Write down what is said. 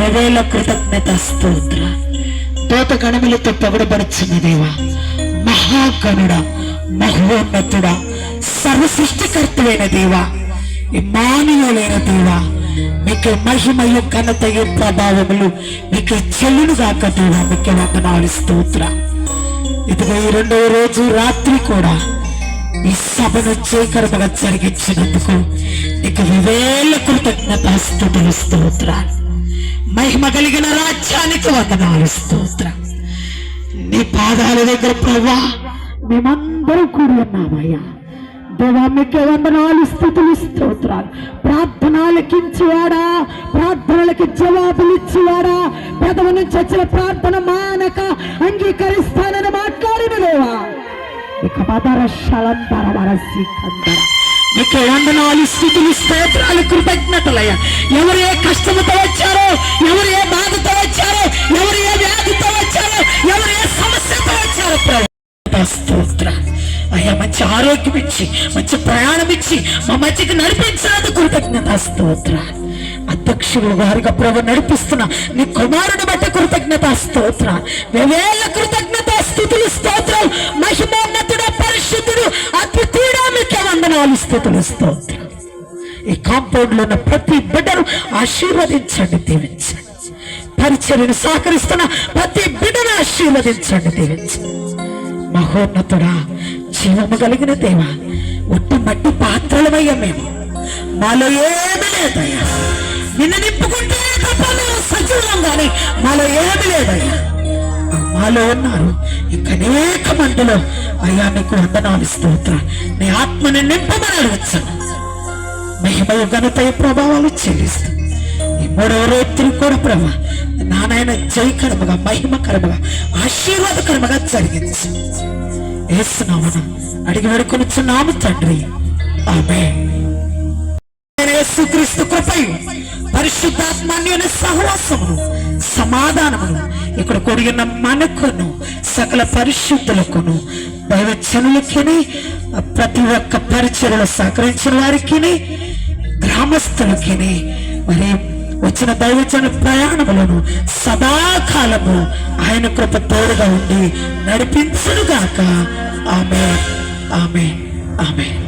వేవేల కృతజ్ఞత స్తోత్ర. దోత గణములతో పొగడబడుచున్న దేవా, మహాగణుడ, మహోన్నతుడ, సర్వ సృష్టికర్తమైన దేవా, ఇమ్మానుయేలైన దేవా, మీకు మహిమయు ఘనతయు ప్రభావములు మీకు చెల్లునుగాక దేవా. మీకు వందనాలు స్తోత్ర. ఇదిగో ఈ రెండవ రోజు రాత్రి కూడా ఈ సభను జయకరముగా జరిగించినందుకు నీకు వేవేల కృతజ్ఞత స్తుతులు స్తోత్రాలు. మహిమ కలిగిన రాజ్యానికి వందనాలు స్తోత్ర. నీ పాదాల దగ్గర ప్రభువా మేమందరం కూడి ఉన్నామయ్యా. దేవా మీకే వందనాలు స్తుతులు స్తోత్రాలు. ప్రార్థనలకించేవాడా, ప్రార్థనలకి జవాబులు ఇచ్చేవాడా, పెదవ నుంచి వచ్చిన ప్రార్థన మానక అంగీకరిస్తానని మాట్లాడిన దేవా, ఇక మీకే వందనాలు స్తుతులు స్తోత్రాలు కృతజ్ఞతలయ్యా. ఎవరు ఏ కష్టంతో వచ్చారో, ఎవరు ఏ బాధతో వచ్చారో, ఎవరు ఏ వ్యాధితో వచ్చారో, ఎవరు ఏ సమస్యతో వచ్చారో ప్రభు స్తోత్రాలు అయ్యా. మంచి ఆరోగ్యం ఇచ్చి, మంచి ప్రయాణం ఇచ్చి మా మధ్యకి నడిపించినందుకు కృతజ్ఞత స్తోత్రాలు. అధ్యక్షుడు వారిగా ప్రభు నడిపిస్తున్న నీ కుమారుని బట్టి కృతజ్ఞత స్తోత్రాలు. వేవేల కృతజ్ఞత స్తుతులు స్తోత్రాలు. మహిమోన్నతుడు, పరిశుద్ధుడు, అద్భుతుడా మీకే వందనాలు స్తుతులు స్తోత్రాలు. ఈ కాంపౌండ్ లో ఉన్న ప్రతి బిడ్డను ఆశీర్వదించండి, దీవించండి. పరిచర్యను సహకరిస్తున్న ప్రతి బిడ్డను ఆశీర్వదించండి, దీవించండి. మహోన్నతుడా, జీవము కలిగిన దేవా, ఒట్టి మట్టి పాత్రలమయ్యా. మేము మాలో ఏమి లేదయ్యా. నిన్ను నింపుకుంటే తప్ప మేము సజీవం, కానీ మాలో ఏమి లేదయ్యా. మాలో ఉన్నారు ఇంకా అనేక మందిలో అయ్యా నీకు వందనాలు స్తోత్ర. నీ ఆత్మని నింపమని అడగచ్చాను. మహిమయు ఘనతయ ప్రభావాలు చెల్లిస్తూ ఈ మూడవ రాత్రి కూడా ప్రభా నానాయన జయకరముగా, మహిమకరముగా, ఆశీర్వాదకరముగా జరిగింది. యేసునామమున అడిగి వేడుకొనుచున్నాము తండ్రి, ఆమేన్. యేసుక్రీస్తు కృపయు, పరిశుద్ధాత్మన్యుని సహవాసమును, సమాధానమును ఇక్కడ కూడిన మనకును, సకల పరిశుద్ధులకును, దైవజనులకి, ప్రతి ఒక్క పరిచర్యలు సహకరించిన వారికి, గ్రామస్తులకి, మరి వచ్చిన దైవజన ప్రయాణములను సదాకాలము ఆయన కృప తోడుగా ఉండి నడిపించునుగాక. ఆమేన్, ఆమేన్, ఆమేన్.